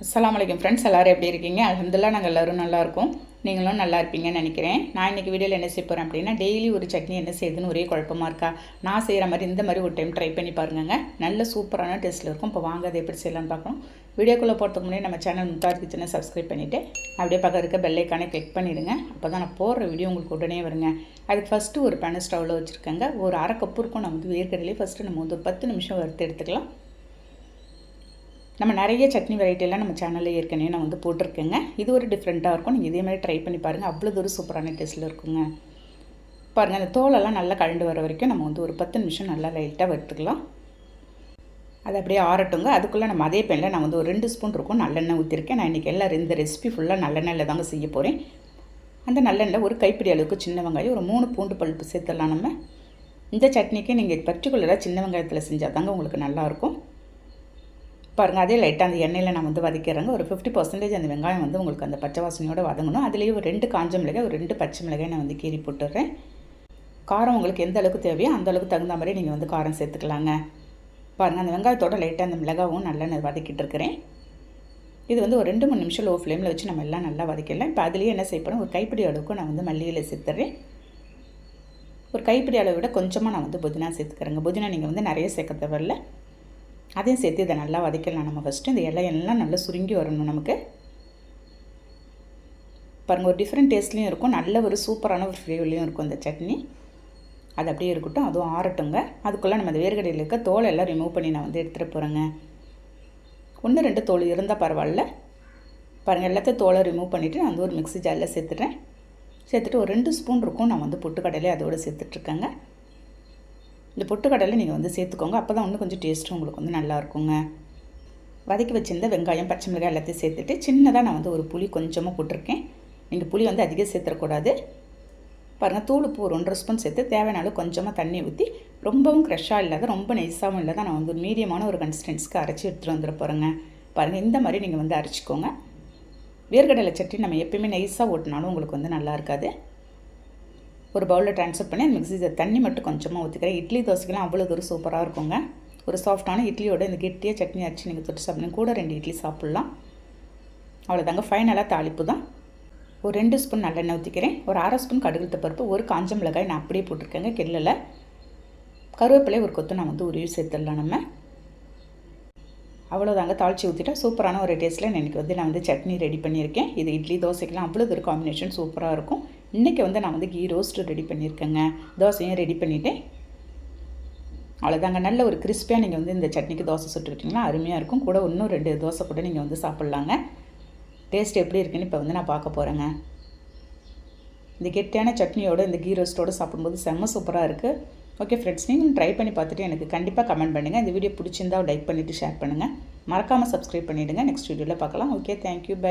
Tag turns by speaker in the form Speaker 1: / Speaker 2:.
Speaker 1: அஸ்ஸலாமு அலைக்கும் ஃப்ரெண்ட்ஸ், எல்லோரும் எப்படி இருக்கீங்க? அல்ஹம்துலில்லாஹ் நாங்கள் எல்லோரும் நல்லாயிருக்கோம். நீங்களும் நல்லா இருப்பீங்கன்னு நினைக்கிறேன். நான் இன்றைக்கி வீடியோவில் என்ன செய்ய போகிறேன் அப்படின்னா, டெய்லி ஒரு சட்னி என்ன செய்யுதுன்னு ஒரே குழப்பமாக இருக்கா? நான் செய்கிற மாதிரி இந்த மாதிரி ஒரு டைம் ட்ரை பண்ணி பாருங்க. நல்ல சூப்பரான டேஸ்ட்டில் இருக்கும். இப்போ வாங்க அதை எப்படி செய்யலாம்னு பார்க்கணும். வீடியோக்குள்ளே போகிறதுக்கு முன்னாடி நம்ம சேனல் முத்தார் கிச்சனை சப்ஸ்கிரைப் பண்ணிவிட்டு அப்படியே பக்கம் இருக்க பெல் ஐக்கானை கிளிக் பண்ணிவிடுங்க. அப்போ தான் நான் போடுற வீடியோ உங்களுக்கு உடனே வருங்க. அதுக்கு ஃபஸ்ட்டு ஒரு பேன் ஸ்டவ்வில் வச்சுருக்கேங்க. ஒரு அரை கப்பு இருக்கும். நம்ம வந்து வேர்க்கடலையே ஃபஸ்ட்டு நம்ம வந்து ஒரு 10 நிமிஷம் வறுத்து எடுத்துக்கலாம். நம்ம நிறைய சட்னி வெரைட்டியெல்லாம் நம்ம சேனலில் ஏற்கனவே நான் வந்து போட்டிருக்கேங்க. இது ஒரு டிஃப்ரெண்ட்டாக இருக்கும். நீங்கள் இதே மாதிரி ட்ரை பண்ணி பாருங்கள். அவ்வளோ ஒரு சூப்பரான டேஸ்ட்டில் இருக்குங்க. பாருங்கள், அந்த தோலெல்லாம் நல்லா கழண்டு வர வரைக்கும் நம்ம வந்து ஒரு 10 நிமிஷம் நல்லா லைட்டாக வறுத்துக்கலாம். அது அப்படியே ஆறட்டுங்க. அதுக்குள்ளே நம்ம அதே பேனில் நான் வந்து ஒரு 2 ஸ்பூன் இருக்கும் நல்லெண்ணெய் ஊற்றிருக்கேன். நான் இன்றைக்கி இந்த ரெசிபி ஃபுல்லாக நல்லெண்ணெயில் தாங்க செய்ய போகிறேன். அந்த நல்லெண்ணெயில் ஒரு கைப்பிடி அளவுக்கு சின்ன வெங்காயம், ஒரு 3 பூண்டு பல்ப்பு சேர்த்துடலாம். நம்ம இந்த சட்னிக்கு நீங்கள் பர்டிகுலராக சின்ன வெங்காயத்தில் செஞ்சால் தாங்க உங்களுக்கு நல்லாயிருக்கும். பாருங்கள், அதே லைட்டாக அந்த எண்ணெயில் நான் வந்து வதக்கிறேங்க. ஒரு 50% அந்த வெங்காயம் வந்து உங்களுக்கு அந்த பச்சை வாசனையோடு வதங்கணும். அதுலேயே ஒரு 2 காஞ்ச மிளகாய், ஒரு 2 பச்சை மிளகாய் நான் வந்து கீறி போட்டுடுறேன். காரம் உங்களுக்கு எந்த அளவுக்கு தேவையோ அந்த அளவுக்கு தகுந்த மாதிரி நீங்கள் வந்து காரம் சேர்த்துக்கலாங்க. பாருங்கள், அந்த வெங்காயத்தோட லைட்டாக அந்த மிளகாவும் நல்லா நான் வதக்கிட்டு இருக்கிறேன். இது வந்து ஒரு 2-3 நிமிஷம் லோ ஃப்ளேமில் வச்சு நம்ம எல்லாம் நல்லா வதக்கிடலாம். இப்போ அதுலேயே என்ன செய்யப்போகிறேன், ஒரு கைப்பிடி அளவுக்கு நான் வந்து மல்லியில் சேர்த்துறேன். ஒரு கைப்பிடி அளவை விட கொஞ்சமாக நான் வந்து புதினா சேர்த்துக்கிறேங்க. புதினா நீங்கள் வந்து நிறைய சேர்க்க தேவையில்லை. அதையும் சேர்த்து இதை நல்லா வதக்கலாம். நம்ம ஃபஸ்ட்டு இந்த இலையெல்லாம் நல்லா சுருங்கி வரணும் நமக்கு. பாருங்கள், ஒரு டிஃப்ரெண்ட் டேஸ்ட்லேயும் இருக்கும், நல்ல ஒரு சூப்பரான ஒரு ஃப்ளேவர்லேயும் இருக்கும் இந்த சட்னி. அது அப்படியே இருக்கட்டும், அதுவும் ஆறட்டுங்க. அதுக்குள்ளே நம்ம அந்த வேர்க்கடையில் இருக்க தோலை எல்லாம் ரிமூவ் பண்ணி நான் வந்து எடுத்துகிட்டு போகிறேங்க. 1-2 தோல் இருந்தால் பரவாயில்ல. பாருங்கள், எல்லாத்தையும் தோலை ரிமூவ் பண்ணிவிட்டு நான் வந்து ஒரு மிக்ஸி ஜாரில் சேர்த்துட்டேன். சேர்த்துட்டு ஒரு 2 ஸ்பூன் இருக்கும் நான் வந்து பொட்டுக்கடலை அதோடு சேர்த்துட்ருக்கேங்க. இந்த பொட்டுக்கடலை நீங்கள் வந்து சேர்த்துக்கோங்க. அப்போ தான் இன்னும் கொஞ்சம் டேஸ்ட்டும் உங்களுக்கு வந்து நல்லாயிருக்குங்க. வதக்கி வச்சுருந்த வெங்காயம், பச்சை மிளகாய் எல்லாத்தையும் சேர்த்துட்டு சின்னதாக நான் வந்து ஒரு புளி கொஞ்சமாக போட்டிருக்கேன். நீங்கள் புளி வந்து அதிகம் சேர்த்துடக்கூடாது. பாருங்கள், தூள் உப்பு ஒரு 1.5 ஸ்பூன் சேர்த்து தேவையானாலும் கொஞ்சமாக தண்ணி ஊற்றி, ரொம்பவும் க்ரெஷ்ஷாக இல்லாத ரொம்ப நைஸாகவும் இல்லாத நான் வந்து ஒரு மீடியமான ஒரு கன்சிஸ்டன்ஸ்க்கு அரைச்சி எடுத்துகிட்டு வந்துட போகிறேங்க. பாருங்கள், இந்த மாதிரி நீங்கள் வந்து அரைச்சிக்கோங்க. வேர்க்கடலை சட்னி நம்ம எப்பயுமே நைஸாக ஓட்டினாலும் உங்களுக்கு வந்து நல்லா இருக்காது. ஒரு பவுலில் ட்ரான்ஸ்ஃபர் பண்ணி அந்த மிக்ஸி தண்ணி மட்டும் கொஞ்சமாக ஊற்றிக்கிறேன். இட்லி தோசைக்கெல்லாம் அவ்வளோ தூரம் சூப்பராக இருக்குங்க. ஒரு சாஃப்டான இட்லியோட இந்த கெட்டியாக சட்னி அரைச்சி நீங்கள் தொட்டு சாப்பிடணும். கூட 2 இட்லி சாப்பிட்லாம். அவ்வளோதாங்க. ஃபைனலாக தாளிப்பு தான். ஒரு 2 ஸ்பூன் நல்லெண்ணெய் ஊற்றிக்கிறேன். ஒரு 1/2 ஸ்பூன் கடுகு பருப்பு, ஒரு காஞ்ச மிளகாய் நான் அப்படியே போட்டிருக்கேங்க கிள்ளல. கருவேப்பிலை ஒரு கொத்து நான் வந்து உருவி சேர்த்துடலாம். நம்ம அவ்வளோதாங்க. தாளித்து ஊற்றிட்டா சூப்பரான ஒரு டேஸ்ட்டில் இன்றைக்கி வந்து நான் வந்து சட்னி ரெடி பண்ணியிருக்கேன். இது இட்லி தோசைக்கெலாம் அவ்வளோ ஒரு காம்பினேஷன் சூப்பராக இருக்கும். இன்றைக்கி வந்து நான் வந்து கீ ரோஸ்ட்டு ரெடி பண்ணியிருக்கேங்க. தோசையும் ரெடி பண்ணிவிட்டேன். அவ்வளோதாங்க. நல்ல ஒரு கிறிஸ்பியாக நீங்கள் வந்து இந்த சட்னிக்கு தோசை சுட்டுக்கிட்டிங்கன்னா அருமையாக இருக்கும். கூட இன்னும் 2 தோசை கூட நீங்கள் வந்து சாப்பிட்லாங்க. டேஸ்ட் எப்படி இருக்குன்னு இப்போ வந்து நான் பார்க்க போகிறேங்க. இந்த கெட்டியான சட்னியோடு இந்த கீ ரோஸ்ட்டோடு சாப்பிடும்போது செம்ம சூப்பராக இருக்குது. ஓகே ஃப்ரெண்ட்ஸ், நீங்களும் ட்ரை பண்ணி பார்த்துட்டு எனக்கு கண்டிப்பாக கமெண்ட் பண்ணுங்கள். இந்த வீடியோ பிடிச்சிருந்தால் லைக் பண்ணிவிட்டு ஷேர் பண்ணுங்கள். மறக்காமல் சப்ஸ்கிரைப் பண்ணிவிடுங்க. நெக்ஸ்ட் வீடியோவில் பார்க்கலாம். Okay, thank you, by.